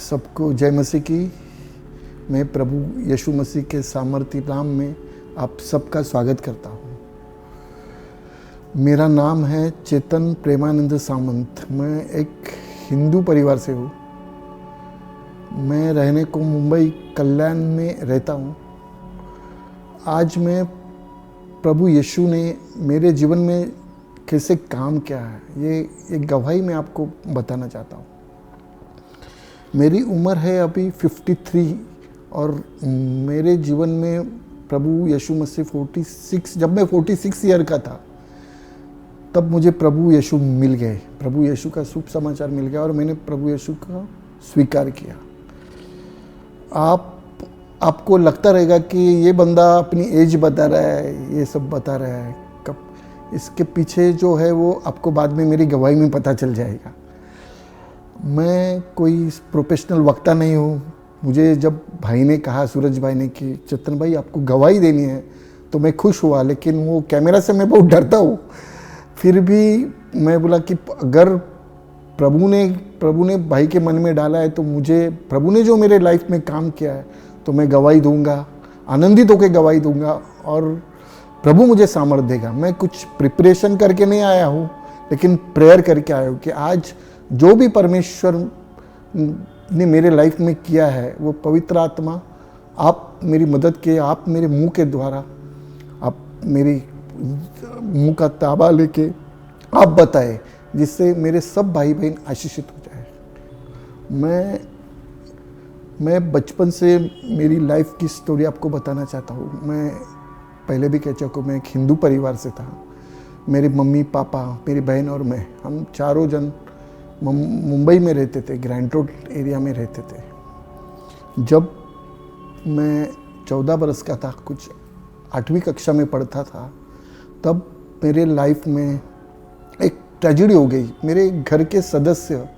सबको जय मसीह की। मैं प्रभु यीशु मसीह के सामर्थ्य नाम में आप सबका स्वागत करता हूँ। मेरा नाम है चेतन प्रेमानंद सामंत। मैं एक हिंदू परिवार से हूँ। मैं रहने को मुंबई कल्याण में रहता हूँ। आज मैं प्रभु यीशु ने मेरे जीवन में कैसे काम किया है, ये एक गवाही मैं आपको बताना चाहता हूँ। मेरी उम्र है अभी 53 और मेरे जीवन में प्रभु यीशु मसीह 46, जब मैं 46 ईयर का था तब मुझे प्रभु यीशु मिल गए। प्रभु यीशु का शुभ समाचार मिल गया और मैंने प्रभु यीशु का स्वीकार किया। आपको लगता रहेगा कि ये बंदा अपनी एज बता रहा है, ये सब बता रहा है। कब इसके पीछे जो है वो आपको बाद में मेरी गवाही में पता चल जाएगा। मैं कोई प्रोफेशनल वक्ता नहीं हूँ। मुझे जब भाई ने कहा, सूरज भाई ने, कि चेतन भाई आपको गवाही देनी है, तो मैं खुश हुआ। लेकिन वो कैमरा से मैं बहुत डरता हूँ। फिर भी मैं बोला कि अगर प्रभु ने भाई के मन में डाला है तो मुझे, प्रभु ने जो मेरे लाइफ में काम किया है तो मैं गवाही दूंगा, आनंदित होकर गवाही दूंगा और प्रभु मुझे सामर्थ देगा। मैं कुछ प्रिपरेशन करके नहीं आया हूँ, लेकिन प्रेयर करके आया हूँ कि आज जो भी परमेश्वर ने मेरे लाइफ में किया है वो पवित्र आत्मा, आप मेरी मदद के, आप मेरे मुंह के द्वारा, आप मेरी मुंह का ताबा लेके आप बताए, जिससे मेरे सब भाई बहन आशीषित हो जाए। मैं बचपन से मेरी लाइफ की स्टोरी आपको बताना चाहता हूँ। मैं पहले भी कह चुका हूँ, मैं एक हिंदू परिवार से था। मेरी मम्मी पापा, मेरी बहन और मैं, हम चारों जन मुंबई में रहते थे, ग्रैंड रोड एरिया में रहते थे। जब मैं 14 बरस का था, कुछ 8वीं कक्षा में पढ़ता था, तब मेरे लाइफ में एक ट्रेजेडी हो गई। मेरे घर के सदस्य,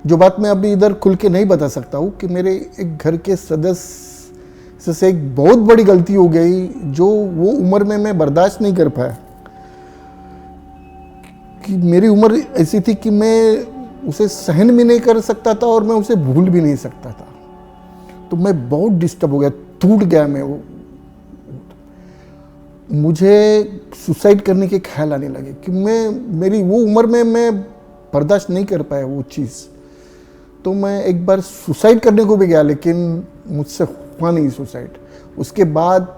जो बात मैं अभी इधर खुल के नहीं बता सकता हूँ, कि मेरे एक घर के सदस्य से एक बहुत बड़ी गलती हो गई जो वो उम्र में मैं बर्दाश्त नहीं कर पाया। कि मेरी उम्र ऐसी थी कि मैं उसे सहन भी नहीं कर सकता था और मैं उसे भूल भी नहीं सकता था। तो मैं बहुत डिस्टर्ब हो गया, टूट गया मैं। वो मुझे सुसाइड करने के ख्याल आने लगे कि मेरी वो उम्र में मैं बर्दाश्त नहीं कर पाया वो चीज़। तो मैं एक बार सुसाइड करने को भी गया, लेकिन मुझसे हुआ नहीं सुसाइड। उसके बाद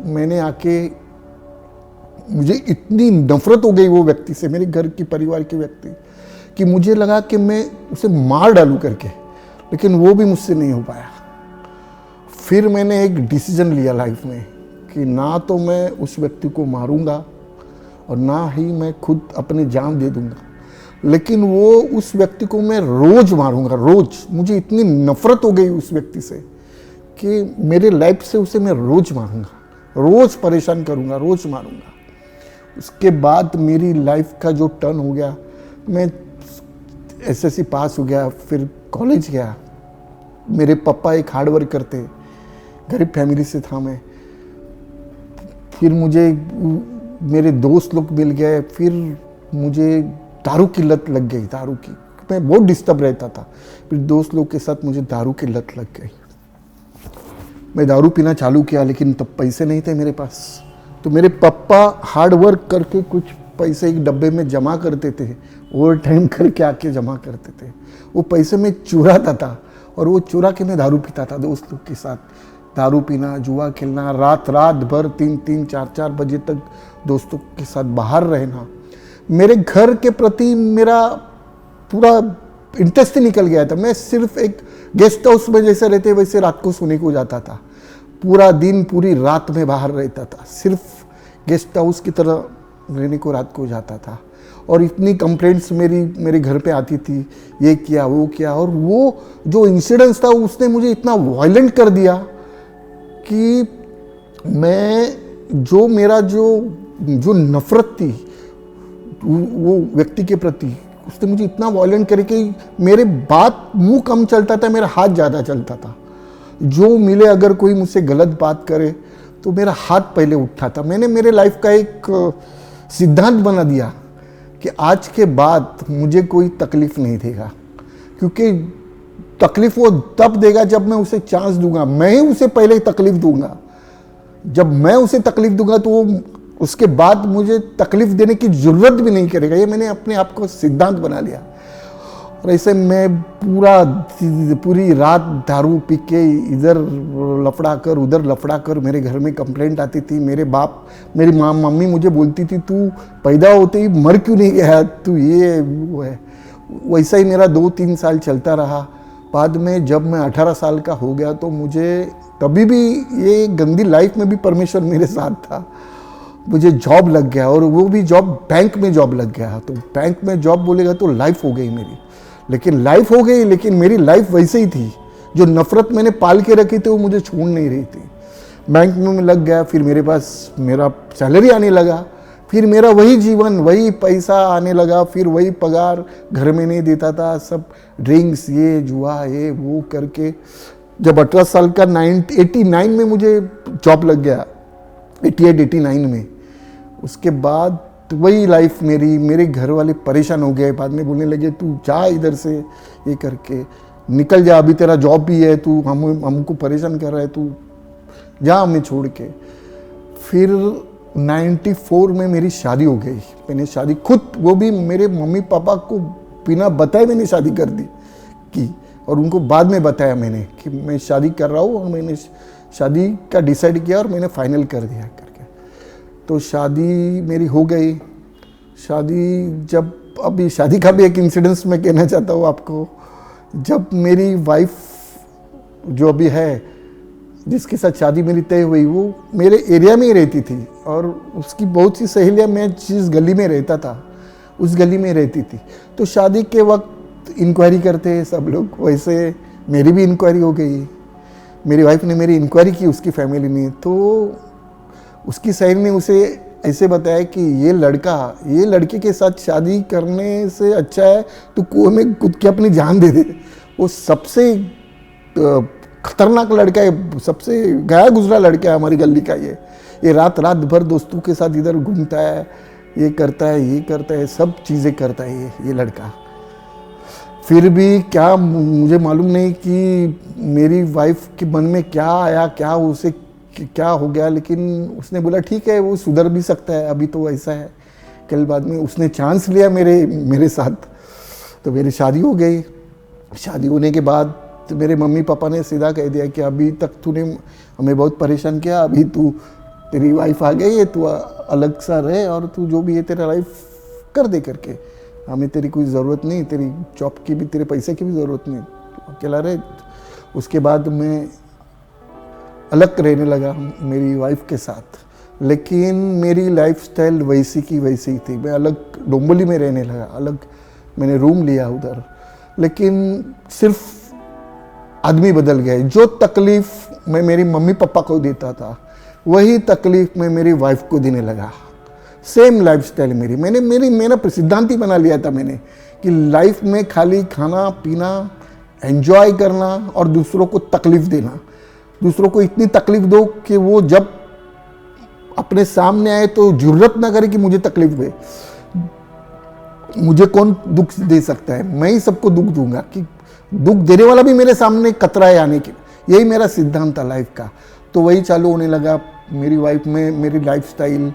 मैंने आके, मुझे इतनी नफरत हो गई वो व्यक्ति से, मेरे घर की परिवार के व्यक्ति, कि मुझे लगा कि मैं उसे मार डालूं करके, लेकिन वो भी मुझसे नहीं हो पाया। फिर मैंने एक डिसीजन लिया लाइफ में कि ना तो मैं उस व्यक्ति को मारूंगा और ना ही मैं खुद अपनी जान दे दूंगा, लेकिन वो उस व्यक्ति को मैं रोज मारूंगा, रोज। मुझे इतनी नफरत हो गई उस व्यक्ति से कि मेरे लाइफ से उसे मैं रोज मारूंगा, रोज परेशान करूंगा, रोज मारूंगा। उसके बाद मेरी लाइफ का जो टर्न हो गया, मैं एसएससी पास हो गया, फिर कॉलेज गया। मेरे पापा एक हार्ड वर्क करते, गरीब फैमिली से था मैं। फिर मुझे मेरे दोस्त लोग मिल गए, फिर मुझे दारू की लत लग गई, दारू की। मैं बहुत डिस्टर्ब रहता था, फिर दोस्त लोग के साथ मुझे दारू की लत लग गई। मैं दारू पीना चालू किया, लेकिन तब पैसे नहीं थे मेरे पास। तो मेरे पापा हार्ड वर्क करके कुछ पैसे एक डब्बे में जमा करते थे, ओवर टाइम करके आके जमा करते थे। वो पैसे मैं चुराता था और वो चुरा के मैं दारू पीता था दोस्त लोग के साथ। दारू पीना, जुआ खेलना, रात भर 3-3, 4-4 बजे तक दोस्तों के साथ बाहर रहना। मेरे घर के प्रति मेरा पूरा इंटरेस्ट ही निकल गया था। मैं सिर्फ एक गेस्ट हाउस में जैसे रहते वैसे रात को सोने को जाता था। पूरा दिन, पूरी रात में बाहर रहता था, सिर्फ गेस्ट हाउस की तरह रहने को रात को जाता था। और इतनी कंप्लेंट्स मेरे घर पे आती थी, ये किया वो किया। और वो जो इंसिडेंस था उसने मुझे इतना वायलेंट कर दिया कि मेरा जो नफरत थी वो व्यक्ति के प्रति, उसने मुझे इतना वायलेंट करे कि मेरे मुंह कम चलता था, मेरा हाथ ज़्यादा चलता था। जो मिले, अगर कोई मुझसे गलत बात करे तो मेरा हाथ पहले उठता था। मैंने मेरे लाइफ का एक सिद्धांत बना दिया कि आज के बाद मुझे कोई तकलीफ नहीं देगा, क्योंकि तकलीफ वो तब देगा जब मैं उसे चांस दूंगा। मैं ही उसे पहले तकलीफ दूंगा। जब मैं उसे तकलीफ दूंगा तो वो उसके बाद मुझे तकलीफ देने की जरूरत भी नहीं करेगा। ये मैंने अपने आप को सिद्धांत बना लिया। और ऐसे मैं पूरी रात दारू पी के इधर लफड़ा कर उधर लफड़ा कर, मेरे घर में कंप्लेंट आती थी। मेरे बाप मेरी मम्मी मुझे बोलती थी, तू पैदा होते ही मर क्यों नहीं गया, तू ये वो है। वैसा ही मेरा 2-3 साल चलता रहा। बाद में जब मैं 18 साल का हो गया तो मुझे तभी भी ये गंदी लाइफ में भी परमेश्वर मेरे साथ था। मुझे जॉब लग गया और वो भी जॉब बैंक में जॉब लग गया। तो बैंक में जॉब बोलेगा तो लाइफ हो गई मेरी, लेकिन लाइफ हो गई, लेकिन मेरी लाइफ वैसे ही थी। जो नफरत मैंने पाल के रखी थी वो मुझे छोड़ नहीं रही थी। बैंक में मैं लग गया, फिर मेरे पास मेरा सैलरी आने लगा, फिर मेरा वही जीवन, वही पैसा आने लगा, फिर वही पगार घर में नहीं देता था। सब ड्रिंक्स, ये जुआ, ये वो करके जब 18 साल का 89 में मुझे जॉब लग गया, 88-89 में, उसके बाद वही लाइफ मेरे घर वाले परेशान हो गए। बाद में बोलने लगे, तू जा इधर से, ये करके निकल जा, अभी तेरा जॉब भी है, तू हमको परेशान कर रहा है, तू जा हमें छोड़ के। फिर 94 में मेरी शादी हो गई। मैंने शादी खुद, वो भी मेरे मम्मी पापा को बिना बताए मैंने शादी कर दी की, और उनको बाद में बताया मैंने कि मैं शादी कर रहा हूँ, और मैंने शादी का डिसाइड किया और मैंने फाइनल कर दिया करके। तो शादी मेरी हो गई। शादी जब, अभी शादी का भी एक इंसिडेंस मैं कहना चाहता हूँ आपको। जब मेरी वाइफ जो अभी है, जिसके साथ शादी मेरी तय हुई, वो मेरे एरिया में ही रहती थी, और उसकी बहुत सी सहेलियाँ, मैं जिस गली में रहता था उस गली में रहती थी। तो शादी के वक्त इंक्वायरी करते हैं सब लोग, वैसे मेरी भी इंक्वायरी हो गई। मेरी वाइफ ने मेरी इंक्वायरी की उसकी फैमिली ने। तो उसकी सहेली ने उसे ऐसे बताया कि ये लड़के के साथ शादी करने से अच्छा है तो कुएं में कूद के अपनी जान दे दे। वो सबसे खतरनाक लड़का है, सबसे गया गुजरा लड़का है हमारी गली का। ये रात भर दोस्तों के साथ इधर घूमता है, ये करता है, सब चीज़ें करता है ये लड़का। फिर भी क्या मुझे मालूम नहीं कि मेरी वाइफ के मन में क्या आया, क्या हो गया, लेकिन उसने बोला ठीक है, वो सुधर भी सकता है, अभी तो ऐसा है। कल बाद में उसने चांस लिया मेरे साथ, तो मेरी शादी हो गई। शादी होने के बाद तो मेरे मम्मी पापा ने सीधा कह दिया कि अभी तक तूने हमें बहुत परेशान किया, अभी तेरी वाइफ आ गई है, तू अलग सा रहे और तू जो भी है तेरा लाइफ कर दे करके, हमें तेरी कोई ज़रूरत नहीं, तेरी जॉब की भी, तेरे पैसे की भी ज़रूरत नहीं, तो अकेला रहे। उसके बाद मैं अलग रहने लगा मेरी वाइफ के साथ, लेकिन मेरी लाइफस्टाइल वैसी की वैसी ही थी। मैं अलग डोंबोली में रहने लगा, अलग मैंने रूम लिया उधर, लेकिन सिर्फ आदमी बदल गए। जो तकलीफ मैं मेरी मम्मी पापा को देता था वही तकलीफ मैं मेरी वाइफ को देने लगा। सेम लाइफस्टाइल मेरा सिद्धांत ही बना लिया था मैंने कि लाइफ में खाली खाना पीना, एंजॉय करना और दूसरों को तकलीफ देना। दूसरों को इतनी तकलीफ दो कि वो जब अपने सामने आए तो जरूरत ना करे कि मुझे तकलीफ दे। मुझे कौन दुख दे सकता है, मैं ही सबको दुख दूंगा कि दुख देने वाला भी मेरे सामने कतरा है आने की। यही मेरा सिद्धांत था लाइफ का। तो वही चालू होने लगा मेरी वाइफ में। मेरी लाइफस्टाइल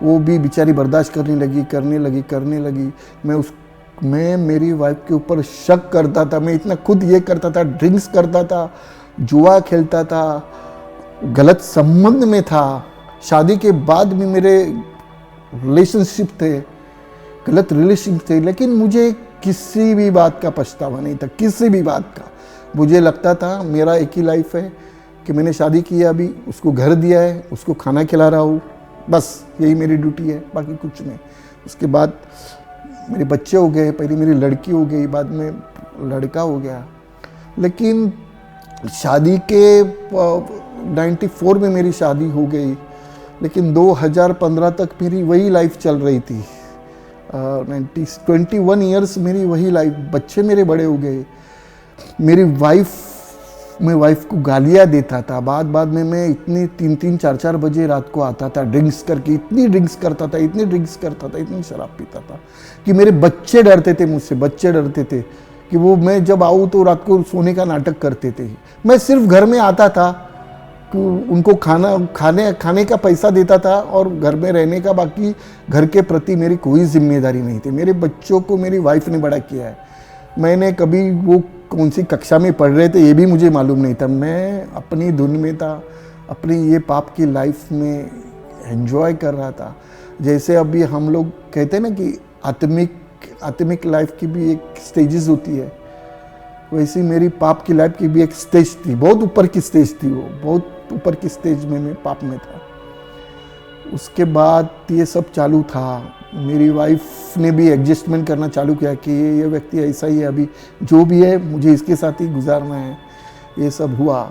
वो भी बेचारी बर्दाश्त करने लगी। मैं मेरी वाइफ के ऊपर शक करता था। मैं इतना खुद ये करता था, ड्रिंक्स करता था, जुआ खेलता था, गलत संबंध में था। शादी के बाद भी मेरे रिलेशनशिप थे, गलत रिलेशनशिप थे, लेकिन मुझे किसी भी बात का पछतावा नहीं था, किसी भी बात का। मुझे लगता था मेरा एक ही लाइफ है कि मैंने शादी की है, अभी उसको घर दिया है, उसको खाना खिला रहा हूँ, बस यही मेरी ड्यूटी है, बाकी कुछ नहीं। उसके बाद मेरे बच्चे हो गए, पहले मेरी लड़की हो गई, बाद में लड़का हो गया। लेकिन शादी के 94 में मेरी शादी हो गई, लेकिन 2015 तक मेरी वही लाइफ चल रही थी। 21 ईयर्स मेरी वही लाइफ। बच्चे मेरे बड़े हो गए। मेरी वाइफ को गालियाँ देता था। बाद में मैं इतनी 3-3, 4-4 बजे रात को आता था ड्रिंक्स करके, इतनी ड्रिंक्स करता था, इतनी शराब पीता था कि मेरे बच्चे डरते थे मुझसे। बच्चे डरते थे कि वो मैं जब आऊँ तो रात को सोने का नाटक करते थे। मैं सिर्फ घर में आता था, उनको खाने का पैसा देता था और घर में रहने का, बाकी घर के प्रति मेरी कोई जिम्मेदारी नहीं थी। मेरे बच्चों को मेरी वाइफ ने बड़ा किया है। मैंने कभी वो कौन सी कक्षा में पढ़ रहे थे ये भी मुझे मालूम नहीं था। मैं अपनी धुन में था, अपनी ये पाप की लाइफ में एंजॉय कर रहा था। जैसे अभी हम लोग कहते हैं ना कि आत्मिक लाइफ की भी एक स्टेजेस होती है, वैसी मेरी पाप की लाइफ की भी एक स्टेज थी। बहुत ऊपर की स्टेज थी, वो बहुत ऊपर की स्टेज में मैं पाप में था। उसके बाद ये सब चालू था। मेरी वाइफ ने भी एडजस्टमेंट करना चालू किया कि ये व्यक्ति ऐसा ही है, अभी जो भी है मुझे इसके साथ ही गुजारना है। ये सब हुआ।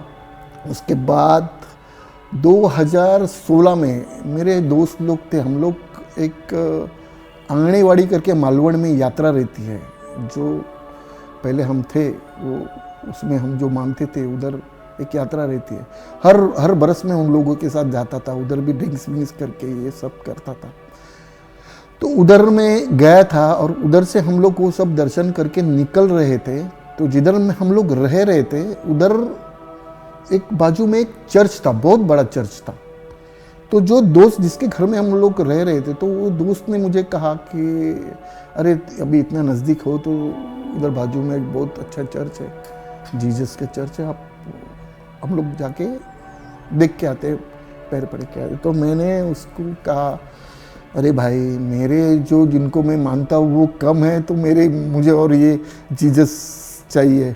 उसके बाद 2016 में मेरे दोस्त लोग थे, हम लोग एक आंगनेवाड़ी करके मालवण में यात्रा रहती है, जो पहले हम थे वो उसमें हम जो मानते थे उधर एक यात्रा रहती है। हर बरस में उन लोगों के साथ जाता था, उधर भी ड्रिंक्स विंक्स करके ये सब करता था। तो उधर में गया था और उधर से हम लोग वो सब दर्शन करके निकल रहे थे। तो जिधर में हम लोग रह रहे थे उधर एक बाजू में एक चर्च था, बहुत बड़ा चर्च था। तो जो दोस्त जिसके घर में हम लोग रह रहे थे, तो वो दोस्त ने मुझे कहा कि अरे अभी इतना नज़दीक हो तो उधर बाजू में एक बहुत अच्छा चर्च है, जीसस का चर्च है, आप हम लोग जाके देख के आते, पैर पड़ के आते। तो मैंने उसको कहा अरे भाई, मेरे जो जिनको मैं मानता हूँ वो कम है, तो मुझे और ये जीसस चाहिए।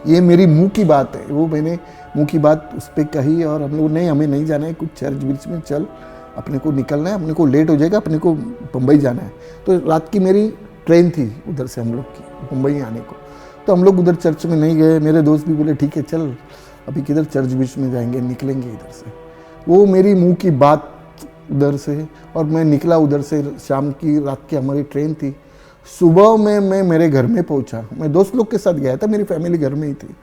ये मेरी मुंह की बात है, वो मैंने मुंह की बात उस पर कही। और हम लोग नहीं, हमें नहीं जाना है कुछ चर्च विर्च में, चल अपने को निकलना है, अपने को लेट हो जाएगा, अपने को बम्बई जाना है। तो रात की मेरी ट्रेन थी उधर से हम लोग की मुंबई आने को। तो हम लोग उधर चर्च में नहीं गए। मेरे दोस्त भी बोले ठीक है चल, अभी किधर चर्च विर्च में जाएंगे, निकलेंगे इधर से। वो मेरी मुंह की बात उधर से, और मैं निकला उधर से। शाम की रात की हमारी ट्रेन थी। सुबह में मैं मेरे घर में पहुंचा। मैं दोस्त लोग के साथ गया था, मेरी फैमिली घर में ही थी।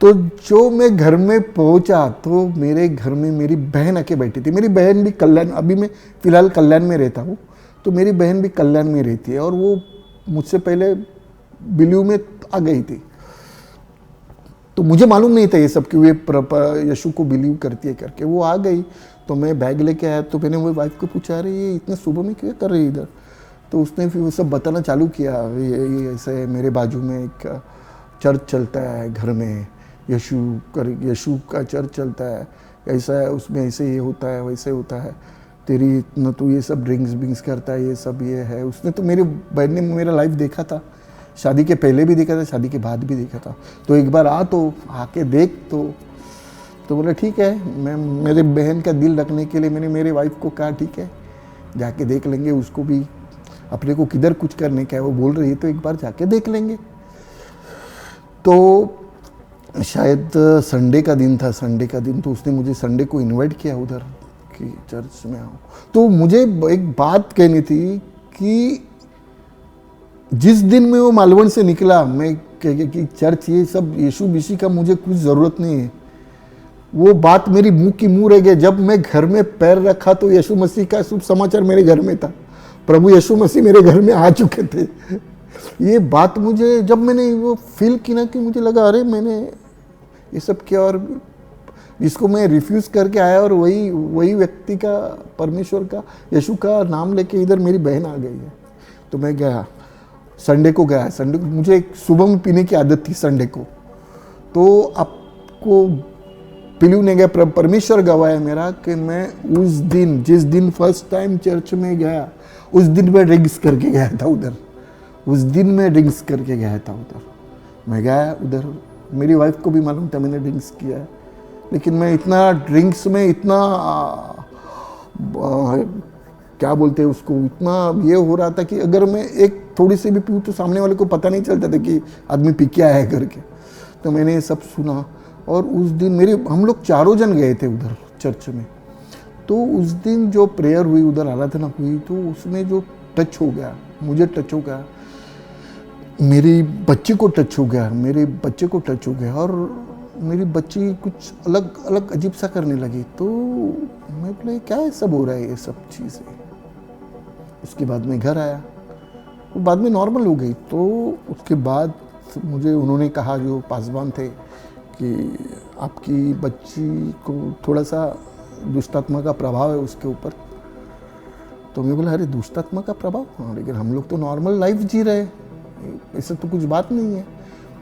तो जो मैं घर में पहुंचा तो मेरे घर में मेरी बहन आके बैठी थी। मेरी बहन भी कल्याण, अभी मैं फ़िलहाल कल्याण में रहता हूँ, तो मेरी बहन भी कल्याण में रहती है और वो मुझसे पहले बिलीव में आ गई थी। तो मुझे मालूम नहीं था ये सब कि वे यीशु को बिलीव करती है करके। वो आ गई तो मैं बैग लेके आया। तो मैंने वो वाइफ को पूछा अरे ये इतने सुबह में क्या कर रही है इधर। तो उसने फिर वो सब बताना चालू किया। ये ऐसे मेरे बाजू में एक चर्च चलता है घर में, यीशु का चर्च चलता है, ऐसा है, उसमें ऐसे ये होता है, वैसे होता है, तेरी न तो ये सब ड्रिंक्स करता है, ये सब ये है। उसने तो मेरी बहन ने मेरा लाइफ देखा था, शादी के पहले भी देखा था, शादी के बाद भी देखा था। तो एक बार तो आके देख। तो बोले ठीक है। मैं मेरे बहन का दिल रखने के लिए मैंने मेरे वाइफ को कहा ठीक है जाके देख लेंगे, उसको भी अपने को किधर कुछ करने का है, वो बोल रही है तो एक बार जाके देख लेंगे। तो शायद संडे का दिन था, संडे का दिन। तो उसने मुझे संडे को इनवाइट किया उधर कि चर्च में आओ। तो मुझे एक बात कहनी थी कि जिस दिन मैं वो मालवण से निकला, मैं कि चर्च ये सब यीशु मसीह का मुझे कुछ ज़रूरत नहीं है, वो बात मेरी मुंह की मुंह रह गई। जब मैं घर में पैर रखा तो यीशु मसीह का शुभ समाचार मेरे घर में था। प्रभु यीशु मसीह मेरे घर में आ चुके थे। ये बात मुझे जब मैंने वो फील की ना, कि मुझे लगा अरे मैंने ये सब किया, और जिसको मैं रिफ्यूज़ करके आया और वही व्यक्ति का, परमेश्वर का, यीशु का नाम लेके इधर मेरी बहन आ गई है। तो मैं गया, संडे को गया। संडे को मुझे सुबह में पीने की आदत थी संडे को। तो आपको बिलीव नहीं गया, परमेश्वर गवाह है मेरा कि मैं उस दिन, जिस दिन फर्स्ट टाइम चर्च में गया, उस दिन मैं ड्रिंक्स करके गया था उधर। उस दिन मैं ड्रिंक्स करके गया था उधर। मैं गया उधर, मेरी वाइफ को भी मालूम था मैंने ड्रिंक्स किया है, लेकिन मैं इतना ड्रिंक्स में इतना क्या बोलते हैं उसको, इतना ये हो रहा था कि अगर मैं एक थोड़ी सी भी पीऊँ तो सामने वाले को पता नहीं चलता था कि आदमी पी के आया है करके। तो मैंने ये सब सुना। और उस दिन हम लोग 4 जन गए थे उधर चर्च में। तो उस दिन जो प्रेयर हुई, उधर आराधना हुई, तो उसमें जो टच हो गया, मुझे टच हो गया, मेरी बच्ची को टच हो गया, मेरे बच्चे को टच हो गया। और मेरी बच्ची कुछ अलग अलग अजीब सा करने लगी। तो मैं बोला क्या ये सब हो रहा है, ये सब चीज़ें। उसके बाद मैं घर आया। वो बाद में नॉर्मल हो गई। तो उसके बाद मुझे उन्होंने कहा, जो पासवान थे, कि आपकी बच्ची को थोड़ा सा दुष्टात्मा का प्रभाव है उसके ऊपर। तो मैं बोला, अरे दुष्टात्मा का प्रभाव? हाँ, लेकिन हम लोग तो नॉर्मल लाइफ जी रहे हैं, ऐसे तो कुछ बात नहीं है।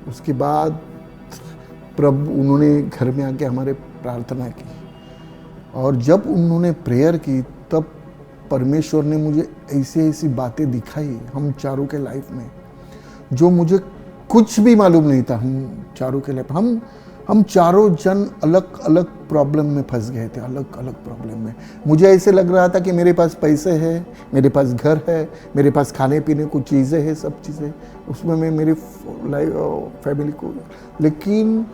उसके बाद प्रभु उन्होंने घर में आके हमारे प्रार्थना की, और जब उन्होंने प्रेयर की तब परमेश्वर ने मुझे ऐसी ऐसी बातें दिखाई हम चारों के लाइफ में, जो मुझे कुछ भी मालूम नहीं था। हम चारों के लाइफ, हम चारों जन अलग अलग प्रॉब्लम में फंस गए थे, अलग अलग प्रॉब्लम में। मुझे ऐसे लग रहा था कि मेरे पास पैसे हैं, मेरे पास घर है, मेरे पास खाने पीने को चीज़ें हैं, सब चीज़ें, उसमें मैं मेरी लाइफ फैमिली को, लेकिन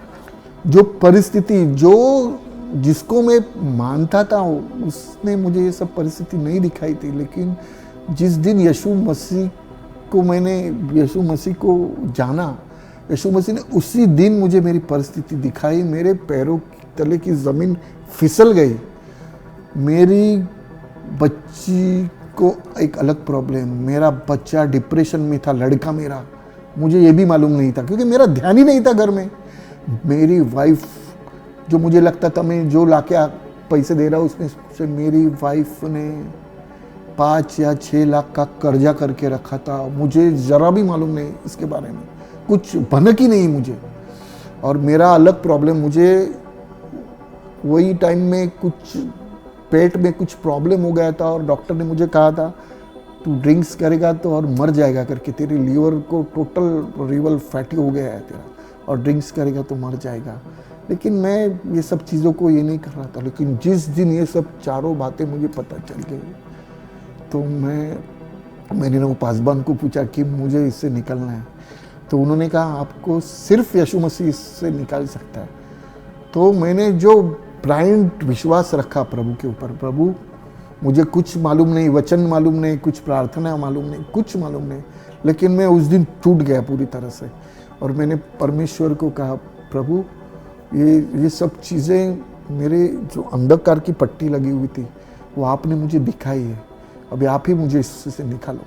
जो परिस्थिति, जो जिसको मैं मानता था, उसने मुझे ये सब परिस्थिति नहीं दिखाई थी। लेकिन जिस दिन यीशु मसीह को जाना, यीशु मसीह ने उसी दिन मुझे मेरी परिस्थिति दिखाई। मेरे पैरों तले की ज़मीन फिसल गई। मेरी बच्ची को एक अलग प्रॉब्लम, मेरा बच्चा डिप्रेशन में था, लड़का मेरा, मुझे ये भी मालूम नहीं था क्योंकि मेरा ध्यान ही नहीं था घर में। मेरी वाइफ, जो मुझे लगता था मैं जो लाके पैसे दे रहा हूँ उसमें से, मेरी वाइफ ने 5 या 6 लाख का कर्जा करके रखा था। मुझे ज़रा भी मालूम नहीं इसके बारे में, कुछ भनक ही नहीं मुझे। और मेरा अलग प्रॉब्लम, मुझे वही टाइम में कुछ पेट में कुछ प्रॉब्लम हो गया था, और डॉक्टर ने मुझे कहा था तू ड्रिंक्स करेगा तो और मर जाएगा करके, तेरे लीवर को टोटल रिवल फैटी हो गया है तेरा, और ड्रिंक्स करेगा तो मर जाएगा। लेकिन मैं ये सब चीज़ों को ये नहीं कर रहा था। लेकिन जिस दिन ये सब चारों बातें मुझे पता चल गई, तो मैंने वो पासवान को पूछा कि मुझे इससे निकलना है। तो उन्होंने कहा आपको सिर्फ यीशु मसीह इससे निकाल सकता है। तो मैंने जो ब्लाइंड विश्वास रखा प्रभु के ऊपर, प्रभु मुझे कुछ मालूम नहीं, वचन मालूम नहीं, कुछ प्रार्थना मालूम नहीं, कुछ मालूम नहीं, लेकिन मैं उस दिन टूट गया पूरी तरह से। और मैंने परमेश्वर को कहा, प्रभु ये सब चीज़ें, मेरे जो अंधकार की पट्टी लगी हुई थी वो आपने मुझे दिखाई है, अभी आप ही मुझे इससे निकालो।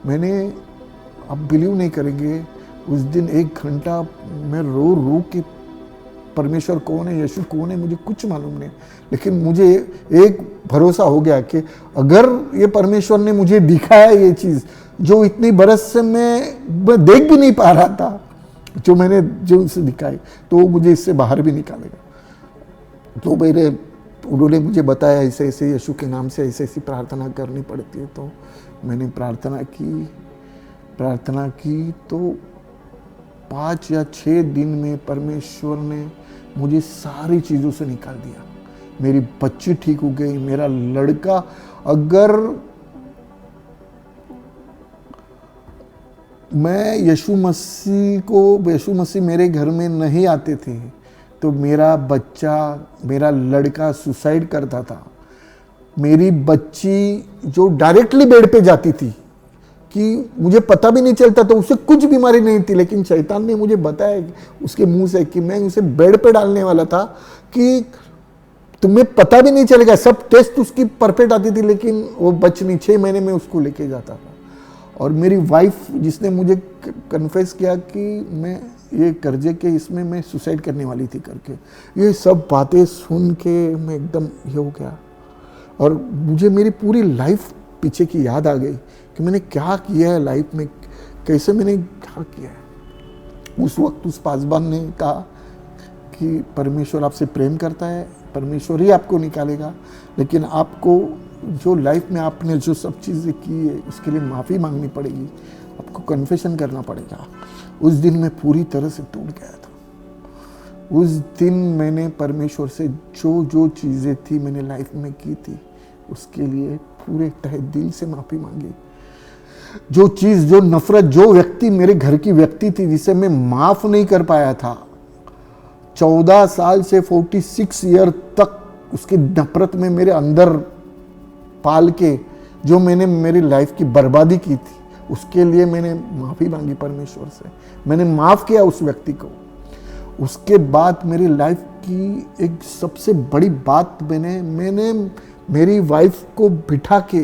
मैंने, आप बिलीव नहीं करेंगे, उस दिन 1 घंटा मैं रो के परमेश्वर कौन है, यीशु कौन है, मुझे कुछ मालूम नहीं। लेकिन मुझे एक भरोसा हो गया कि अगर ये परमेश्वर ने मुझे दिखाया ये चीज़, जो इतनी बरस से मैं देख भी नहीं पा रहा था, जो उसे दिखाई, तो वो मुझे इससे बाहर भी निकालेगा। तो उन्होंने मुझे बताया ऐसे ऐसे यीशु के नाम से ऐसे ऐसी प्रार्थना करनी पड़ती है। तो मैंने प्रार्थना की तो 5 या 6 दिन में परमेश्वर ने मुझे सारी चीज़ों से निकाल दिया। मेरी बच्ची ठीक हो गई, मेरा लड़का, अगर मैं यीशु मसीह मेरे घर में नहीं आते थे तो मेरा बच्चा, मेरा लड़का सुसाइड करता था। मेरी बच्ची जो डायरेक्टली बेड पे जाती थी कि मुझे पता भी नहीं चलता था, उसे कुछ बीमारी नहीं थी, लेकिन शैतान ने मुझे बताया उसके मुंह से कि मैं उसे बेड पे डालने वाला था कि तुम्हें पता भी नहीं चलेगा। सब टेस्ट उसकी परफेक्ट आती थी, लेकिन वो बच नहीं, 6 महीने में उसको लेके जाता था। और मेरी वाइफ, जिसने मुझे कन्फेस किया कि मैं ये कर्जे के इसमें मैं सुसाइड करने वाली थी करके, ये सब बातें सुन के मैं एकदम ये हो गया। और मुझे मेरी पूरी लाइफ पीछे की याद आ गई कि मैंने क्या किया है लाइफ में, कैसे मैंने क्या किया है। उस वक्त उस पासवान ने कहा कि परमेश्वर आपसे प्रेम करता है, परमेश्वर ही आपको निकालेगा, लेकिन आपको जो लाइफ में आपने जो सब चीज़ें की है उसके लिए माफ़ी मांगनी पड़ेगी, आपको कन्फेशन करना पड़ेगा। उस दिन मैं पूरी तरह से टूट गया था। उस दिन मैंने परमेश्वर से जो चीज़ें थी मैंने लाइफ में की थी, उसके लिए पूरे तहे दिल से माफ़ी मांगी। जो चीज़, जो नफरत, जो व्यक्ति मेरे घर की व्यक्ति थी जिसे मैं माफ़ नहीं कर पाया था, 14 साल से 46 ईयर तक उसकी नफरत में मेरे अंदर पाल के जो मैंने मेरी लाइफ की बर्बादी की थी, उसके लिए मैंने माफ़ी मांगी परमेश्वर से। मैंने माफ़ किया उस व्यक्ति को। उसके बाद मेरी लाइफ की एक सबसे बड़ी बात, मैंने मेरी वाइफ को बिठा के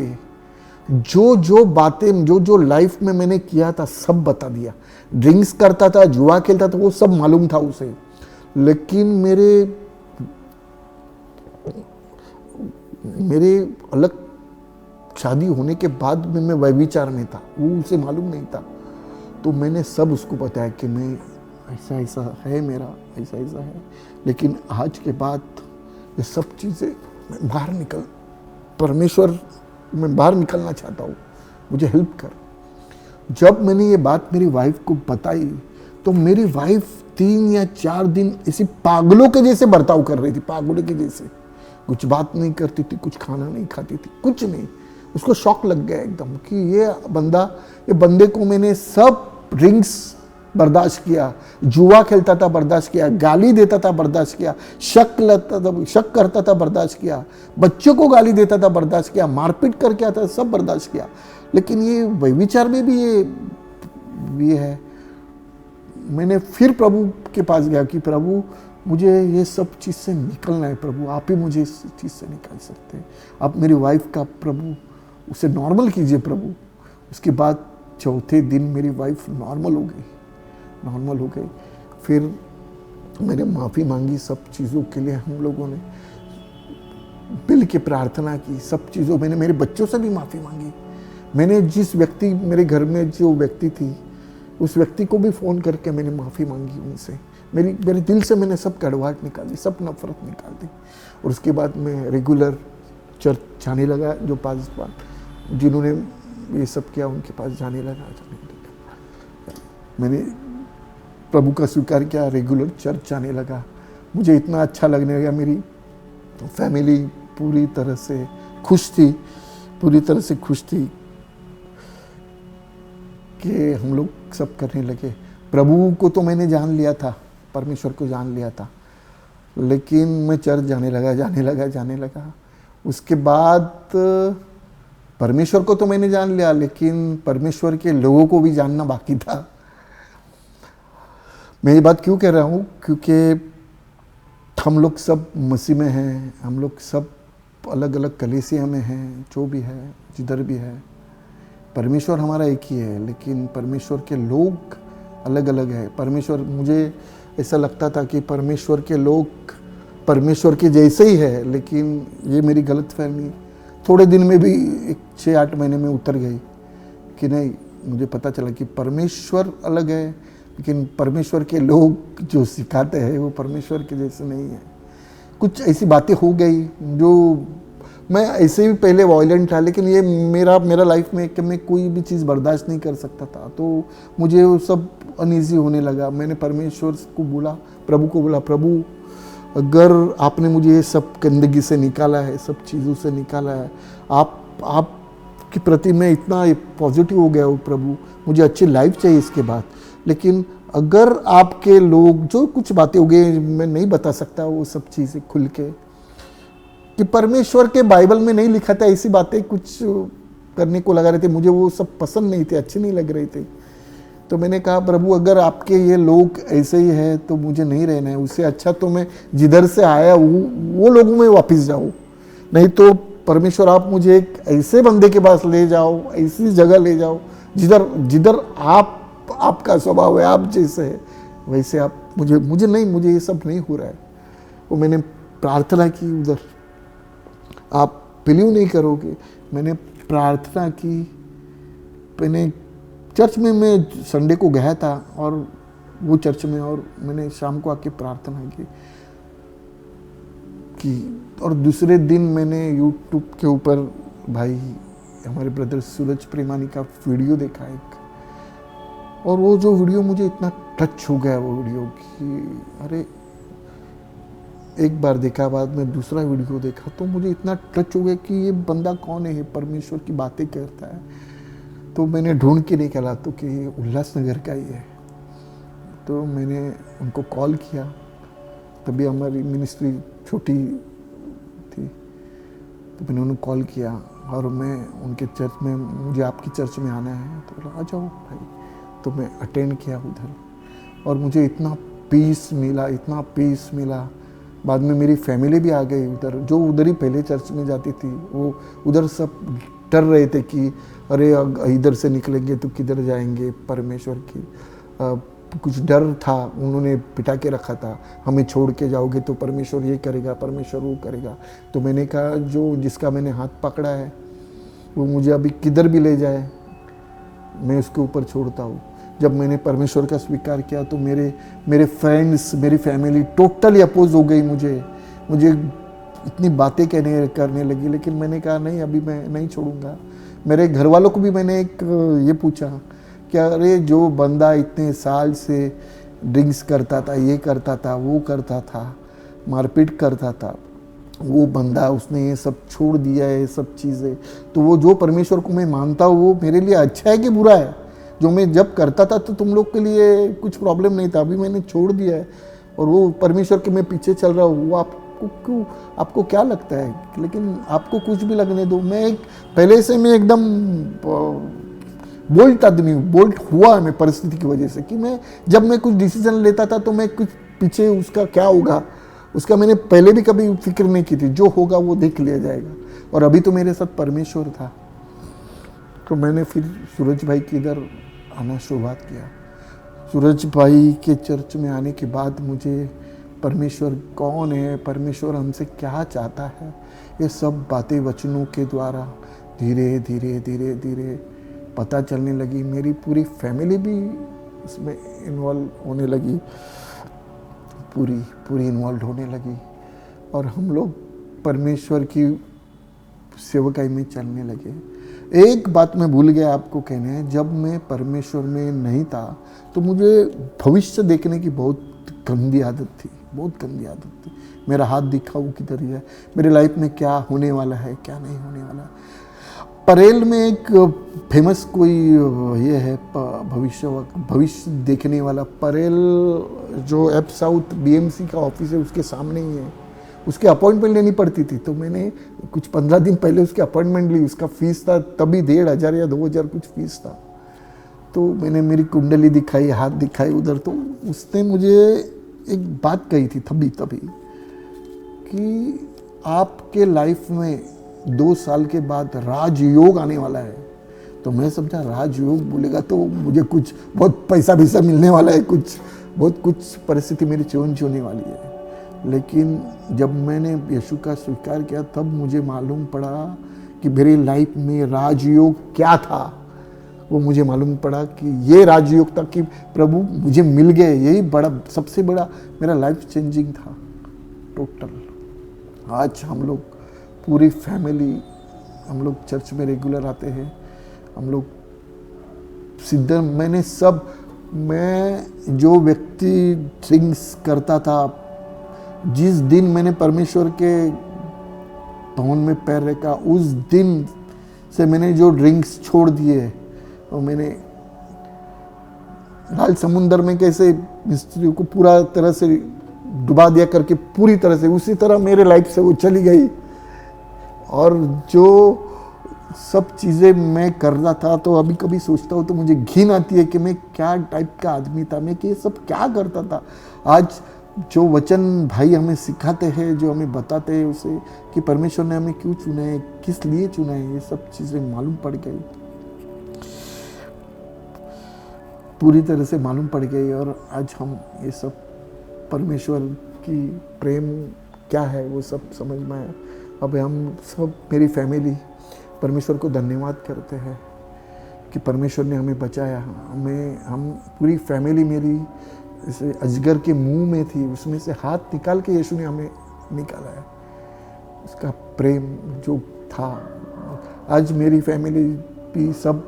जो जो बातें जो जो लाइफ में मैंने किया था सब बता दिया। ड्रिंक्स करता था, जुआ खेलता था, वो सब मालूम था उसे। लेकिन मेरे अलग शादी होने के बाद में मैं व्यभिचार में था, वो उसे मालूम नहीं था। तो मैंने सब उसको बताया कि मैं ऐसा ऐसा है, मेरा ऐसा ऐसा है। लेकिन आज के बाद ये सब चीज़ें बाहर निकल, परमेश्वर मैं बाहर निकलना चाहता हूँ, मुझे हेल्प कर। जब मैंने ये बात मेरी वाइफ को बताई तो मेरी वाइफ 3 या 4 दिन ऐसी पागलों के जैसे बर्ताव कर रही थी, पागलों के जैसे। कुछ बात नहीं करती थी, कुछ खाना नहीं खाती थी, कुछ नहीं। उसको शॉक लग गया एकदम कि ये बंदे को मैंने सब ड्रिंक्स बर्दाश्त किया, जुआ खेलता था बर्दाश्त किया, गाली देता था बर्दाश्त किया, शक करता था बर्दाश्त किया, बच्चों को गाली देता था बर्दाश्त किया, मारपीट करके आता था सब बर्दाश्त किया। लेकिन ये व्यभिचार में भी ये है। मैंने फिर प्रभु के पास गया कि प्रभु मुझे ये सब चीज़ से निकलना है, प्रभु आप ही मुझे इस चीज़ से निकाल सकते हैं। आप मेरी वाइफ का प्रभु उसे नॉर्मल कीजिए प्रभु। उसके बाद चौथे दिन मेरी वाइफ नॉर्मल हो गई। फिर मैंने माफ़ी मांगी सब चीज़ों के लिए। हम लोगों ने मिल के प्रार्थना की, सब चीज़ों। मैंने मेरे बच्चों से भी माफ़ी मांगी। मैंने जिस व्यक्ति, मेरे घर में जो व्यक्ति थी, उस व्यक्ति को भी फ़ोन करके मैंने माफ़ी मांगी उनसे। मेरे दिल से मैंने सब कड़वाहट निकाल दी, सब नफरत निकाल दी। और उसके बाद मैं रेगुलर चर्च जाने लगा। जो पास जिन्होंने ये सब किया उनके पास जाने लगा। मैंने प्रभु का स्वीकार किया, रेगुलर चर्च जाने लगा। मुझे इतना अच्छा लगने लगा। मेरी फैमिली पूरी तरह से खुश थी कि हम लोग सब करने लगे। प्रभु को तो मैंने जान लिया था, परमेश्वर को जान लिया था, लेकिन मैं चर्च जाने लगा। उसके बाद परमेश्वर को तो मैंने जान लिया, लेकिन परमेश्वर के लोगों को भी जानना बाकी था। मैं ये बात क्यों कह रहा हूँ? क्योंकि हम लोग सब मसीह में हैं, हम लोग सब अलग अलग कलीसिया में हैं, जो भी है, जिधर भी है। परमेश्वर हमारा एक ही है, लेकिन परमेश्वर के लोग अलग अलग है। मुझे ऐसा लगता था कि परमेश्वर के लोग परमेश्वर के जैसे ही है, लेकिन ये मेरी गलतफहमी थोड़े दिन में भी 6-8 महीने में उतर गई कि नहीं, मुझे पता चला कि परमेश्वर अलग है, लेकिन परमेश्वर के लोग जो सिखाते हैं वो परमेश्वर के जैसे नहीं है। कुछ ऐसी बातें हो गई जो मैं ऐसे भी पहले वॉयलेंट था, लेकिन ये मेरा लाइफ में कि मैं कोई भी चीज़ बर्दाश्त नहीं कर सकता था, तो मुझे वो सब अनईजी होने लगा। मैंने परमेश्वर को बोला, प्रभु को बोला, प्रभु अगर आपने मुझे ये सब गंदगी से निकाला है, सब चीज़ों से निकाला है, आप के प्रति मैं इतना पॉजिटिव हो गया हूँ प्रभु, मुझे अच्छी लाइफ चाहिए इसके बाद। लेकिन अगर आपके लोग, जो कुछ बातें हो गई, मैं नहीं बता सकता वो सब चीज़ें खुल के, कि परमेश्वर के बाइबल में नहीं लिखा था, ऐसी बातें कुछ करने को लगा रहे थे। मुझे वो सब पसंद नहीं थे, अच्छे नहीं लग रहे थे। तो मैंने कहा, प्रभु अगर आपके ये लोग ऐसे ही है तो मुझे नहीं रहना है। उससे अच्छा तो मैं जिधर से आया वो लोगों में वापस जाऊँ। नहीं तो परमेश्वर आप मुझे एक ऐसे बंदे के पास ले जाओ, ऐसी जगह ले जाओ जिधर आपका स्वभाव है, आप जैसे है वैसे आप मुझे ये सब नहीं हो रहा है। वो मैंने प्रार्थना की उधर, आप बिलीव नहीं करोगे, मैंने प्रार्थना की। मैंने चर्च में, मैं संडे को गया था और वो चर्च में, और मैंने शाम को आके प्रार्थना की और दूसरे दिन मैंने यूट्यूब के ऊपर भाई हमारे ब्रदर सूरज प्रेमानी का वीडियो देखा एक, और वो जो वीडियो मुझे इतना टच हो गया वो वीडियो कि अरे, एक बार देखा, बाद में दूसरा वीडियो देखा तो मुझे इतना टच हो गया कि ये बंदा कौन है, परमेश्वर की बातें करता है। तो मैंने ढूंढ के निकाला तो कि उल्लासनगर का ही है। तो मैंने उनको कॉल किया, तभी हमारी मिनिस्ट्री छोटी थी, तो मैंने उन्हें कॉल किया और मैं उनके चर्च में, मुझे आपकी चर्च में आना है, तो बोला आ जाओ भाई। तो मैं अटेंड किया उधर और मुझे इतना पीस मिला। बाद में मेरी फैमिली भी आ गई उधर, जो उधर ही पहले चर्च में जाती थी, वो उधर सब डर रहे थे कि अरे इधर से निकलेंगे तो किधर जाएंगे, परमेश्वर की कुछ डर था, उन्होंने बिठा के रखा था, हमें छोड़ के जाओगे तो परमेश्वर ये करेगा, परमेश्वर वो करेगा। तो मैंने कहा जो जिसका मैंने हाथ पकड़ा है वो मुझे अभी किधर भी ले जाए मैं उसके ऊपर छोड़ता हूँ। जब मैंने परमेश्वर का स्वीकार किया तो मेरे फ्रेंड्स, मेरी फैमिली टोटली अपोज हो गई मुझे इतनी बातें करने लगी, लेकिन मैंने कहा नहीं, अभी मैं नहीं छोड़ूंगा। मेरे घर वालों को भी मैंने एक ये पूछा कि अरे जो बंदा इतने साल से ड्रिंक्स करता था, ये करता था, वो करता था, मारपीट करता था, वो बंदा उसने ये सब छोड़ दिया है, ये सब चीज़ें, तो वो जो परमेश्वर को मैं मानता हूँ वो मेरे लिए अच्छा है कि बुरा है? जो मैं जब करता था तो तुम लोग के लिए कुछ प्रॉब्लम नहीं था, अभी मैंने छोड़ दिया है और वो परमेश्वर के मैं पीछे चल रहा हूँ, वो आपको क्या लगता है? लेकिन आपको कुछ भी लगने दो। पहले से मैं एकदम बोल्ट आदमी हूँ, बोल्ट हुआ है मैं परिस्थिति की वजह से, कि जब मैं कुछ डिसीजन लेता था तो मैं कुछ पीछे उसका क्या होगा उसका मैंने पहले भी कभी फिक्र नहीं की थी, जो होगा वो देख लिया जाएगा। और अभी तो मेरे साथ परमेश्वर था, तो मैंने फिर सूरज भाई के इधर आना शुरुआत किया। सूरज भाई के चर्च में आने के बाद मुझे परमेश्वर कौन है, परमेश्वर हमसे क्या चाहता है, ये सब बातें वचनों के द्वारा धीरे धीरे धीरे धीरे पता चलने लगी। मेरी पूरी फैमिली भी इसमें इन्वॉल्व होने लगी, पूरी इन्वॉल्व होने लगी और हम लोग परमेश्वर की सेवकाई में चलने लगे। एक बात मैं भूल गया आपको कहने है, जब मैं परमेश्वर में नहीं था तो मुझे भविष्य देखने की बहुत गंदी आदत थी। मेरा हाथ दिखाऊं किधर है, मेरे लाइफ में क्या होने वाला है, क्या नहीं होने वाला। परेल में एक फेमस कोई ये है भविष्य देखने वाला, परेल जो एप साउथ बीएमसी का ऑफिस है उसके सामने ही है। उसके अपॉइंटमेंट लेनी पड़ती थी, तो मैंने कुछ 15 दिन पहले उसकी अपॉइंटमेंट ली। उसका फीस था तभी 1500 या 2000 कुछ फीस था। तो मैंने मेरी कुंडली दिखाई, हाथ दिखाई उधर, तो उसने मुझे एक बात कही थी तभी कि आपके लाइफ में 2 साल के बाद राजयोग आने वाला है। तो मैं समझा राजयोग बोलेगा तो मुझे कुछ बहुत पैसा मिलने वाला है, कुछ परिस्थिति मेरी चेंज होने वाली है। लेकिन जब मैंने यीशु का स्वीकार किया तब मुझे मालूम पड़ा कि मेरी लाइफ में राजयोग क्या था। वो मुझे मालूम पड़ा कि ये राजयोग था कि प्रभु मुझे मिल गए। यही सबसे बड़ा मेरा लाइफ चेंजिंग था टोटल। आज हम लोग पूरी फैमिली, हम लोग चर्च में रेगुलर आते हैं, हम लोग मैं जो व्यक्ति ड्रिंक्स करता था, जिस दिन मैंने परमेश्वर के भवन में पैर रखा उस दिन से मैंने जो ड्रिंक्स छोड़ दिए, और मैंने लाल समुंदर में कैसे मिस्त्री को पूरा तरह से डुबा दिया करके पूरी तरह से, उसी तरह मेरे लाइफ से वो चली गई। और जो सब चीज़ें मैं कर रहा था, तो अभी कभी सोचता हूँ तो मुझे घिन आती है कि मैं क्या टाइप का आदमी था, मैं ये सब क्या करता था। आज जो वचन भाई हमें सिखाते हैं, जो हमें बताते हैं उसे कि परमेश्वर ने हमें क्यों चुना है, किस लिए चुना है, ये सब चीज़ें मालूम पड़ गई, पूरी तरह से मालूम पड़ गई। और आज हम ये सब परमेश्वर की प्रेम क्या है वो सब समझ में आया। अब हम सब, मेरी फैमिली परमेश्वर को धन्यवाद करते हैं कि परमेश्वर ने हमें बचाया। हम पूरी फैमिली मेरी जैसे अजगर के मुंह में थी, उसमें से हाथ निकाल के यीशु ने हमें निकाला है। उसका प्रेम जो था, आज मेरी फैमिली भी सब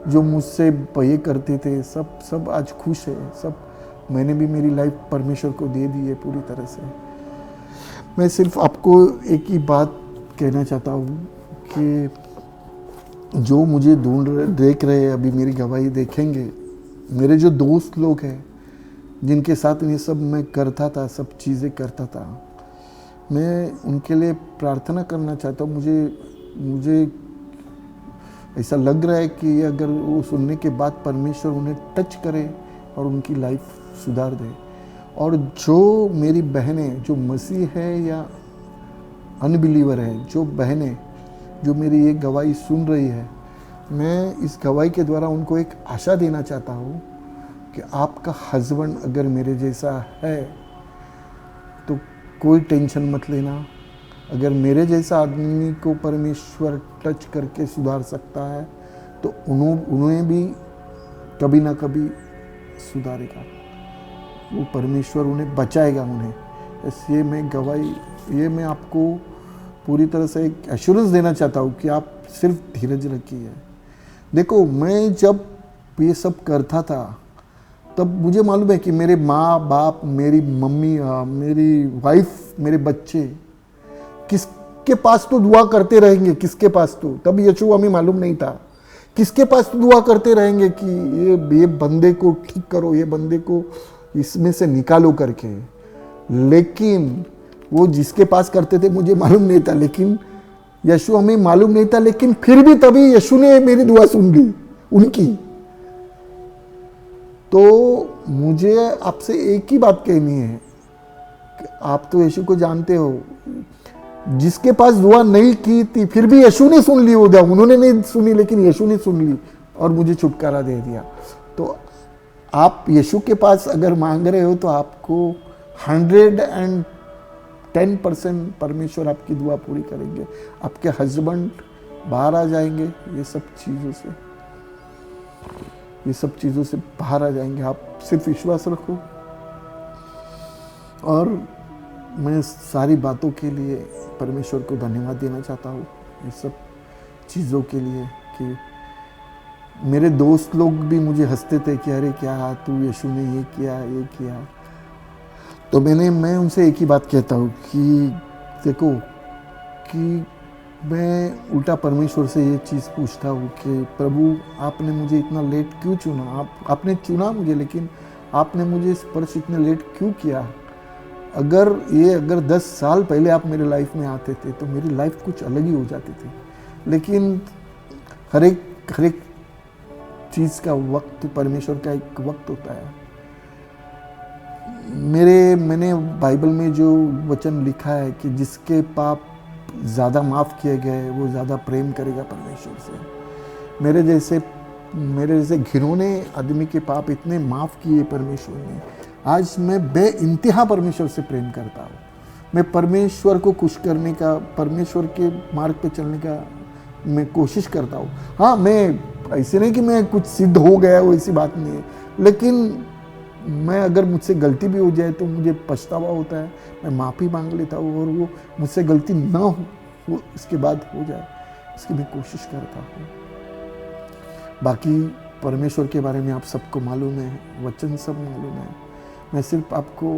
जो मुझसे ये करते थे सब आज खुश है। सब मैंने भी मेरी लाइफ परमेश्वर को दे दी है पूरी तरह से। मैं सिर्फ आपको एक ही बात कहना चाहता हूँ कि जो मुझे देख रहे हैं, अभी मेरी गवाही देखेंगे, मेरे जो दोस्त लोग हैं जिनके साथ ये सब मैं करता था, सब चीज़ें करता था, मैं उनके लिए प्रार्थना करना चाहता हूँ। मुझे ऐसा लग रहा है कि अगर वो सुनने के बाद परमेश्वर उन्हें टच करे और उनकी लाइफ सुधार दे। और जो मेरी बहनें जो मसीह है या अनबिलीवर है, जो बहनें जो मेरी ये गवाही सुन रही है, मैं इस गवाही के द्वारा उनको एक आशा देना चाहता हूँ कि आपका हस्बैंड अगर मेरे जैसा है तो कोई टेंशन मत लेना। अगर मेरे जैसा आदमी को परमेश्वर टच करके सुधार सकता है तो उन्हें भी कभी ना कभी सुधारेगा, वो परमेश्वर उन्हें बचाएगा उन्हें। ये मैं गवाही, ये मैं आपको पूरी तरह से एक एश्योरेंस देना चाहता हूँ कि आप सिर्फ धीरज रखिए। देखो, मैं जब ये सब करता था तब मुझे मालूम है कि मेरे माँ बाप, मेरी मम्मी, मेरी वाइफ, मेरे बच्चे किसके पास तो दुआ करते रहेंगे, किसके पास तो, तब यीशु हमें मालूम नहीं था, किसके पास तो दुआ करते रहेंगे कि ये बंदे को ठीक करो, ये बंदे को इसमें से निकालो करके। लेकिन वो जिसके पास करते थे मुझे मालूम नहीं था, लेकिन यीशु हमें मालूम नहीं था, लेकिन फिर भी तभी यीशु ने मेरी दुआ सुन ली उनकी। तो मुझे आपसे एक ही बात कहनी है कि आप तो यीशु को जानते हो, जिसके पास दुआ नहीं की थी फिर भी यीशु ने सुन ली वो दुआ, उन्होंने नहीं सुनी लेकिन यीशु ने सुन ली और मुझे छुटकारा दे दिया। तो आप यीशु के पास अगर मांग रहे हो तो आपको 110% परमेश्वर आपकी दुआ पूरी करेंगे। आपके हस्बैंड बाहर आ जाएंगे, ये सब चीज़ों से बाहर आ जाएंगे। आप सिर्फ विश्वास रखो। और मैं सारी बातों के लिए परमेश्वर को धन्यवाद देना चाहता हूँ, ये सब चीज़ों के लिए कि मेरे दोस्त लोग भी मुझे हंसते थे कि अरे क्या तू, यीशु ने ये किया। तो मैं उनसे एक ही बात कहता हूँ कि देखो, कि मैं उल्टा परमेश्वर से ये चीज़ पूछता हूँ कि प्रभु, आपने मुझे इतना लेट क्यों चुना? आपने चुना मुझे, लेकिन आपने मुझे स्पर्श इतने लेट क्यों किया? अगर 10 साल पहले आप मेरे लाइफ में आते थे तो मेरी लाइफ कुछ अलग ही हो जाती थी। लेकिन हर एक चीज़ का वक्त, परमेश्वर का एक वक्त होता है। मैंने बाइबल में जो वचन लिखा है कि जिसके पाप ज़्यादा माफ़ किए गए वो ज़्यादा प्रेम करेगा परमेश्वर से। मेरे जैसे घिनौने आदमी के पाप इतने माफ़ किए परमेश्वर ने, आज मैं बेइंतहा परमेश्वर से प्रेम करता हूँ। मैं परमेश्वर को खुश करने का, परमेश्वर के मार्ग पे चलने का मैं कोशिश करता हूँ। हाँ, मैं ऐसे नहीं कि मैं कुछ सिद्ध हो गया हो, ऐसी बात नहीं है, लेकिन मैं अगर मुझसे गलती भी हो जाए तो मुझे पछतावा होता है, मैं माफ़ी मांग लेता हूँ और वो मुझसे गलती ना हो, वो इसके बाद हो जाए, इसकी मैं कोशिश करता हूँ। बाकी परमेश्वर के बारे में आप सबको मालूम है, वचन सब मालूम है। मैं सिर्फ आपको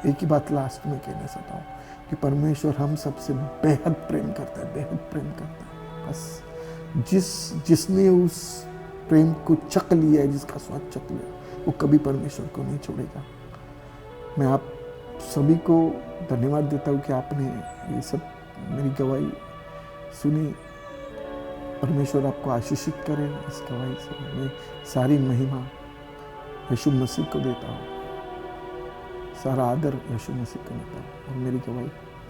एक ही बात लास्ट में कहना चाहता हूँ कि परमेश्वर हम सबसे बेहद प्रेम करता है, बेहद प्रेम करता है। बस जिसने उस प्रेम को चख लिया है, जिसका स्वाद चख लिया, वो कभी परमेश्वर को नहीं छोड़ेगा। मैं आप सभी को धन्यवाद देता हूँ कि आपने ये सब मेरी गवाही सुनी। परमेश्वर आपको आशीषित करे इस गवाही से। मैं सारी महिमा यीशु मसीह को देता हूँ, सारा आदर यीशु मसीह को देता हूँ और मेरी गवाही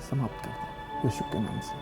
समाप्त करता हूँ यीशु के नाम से।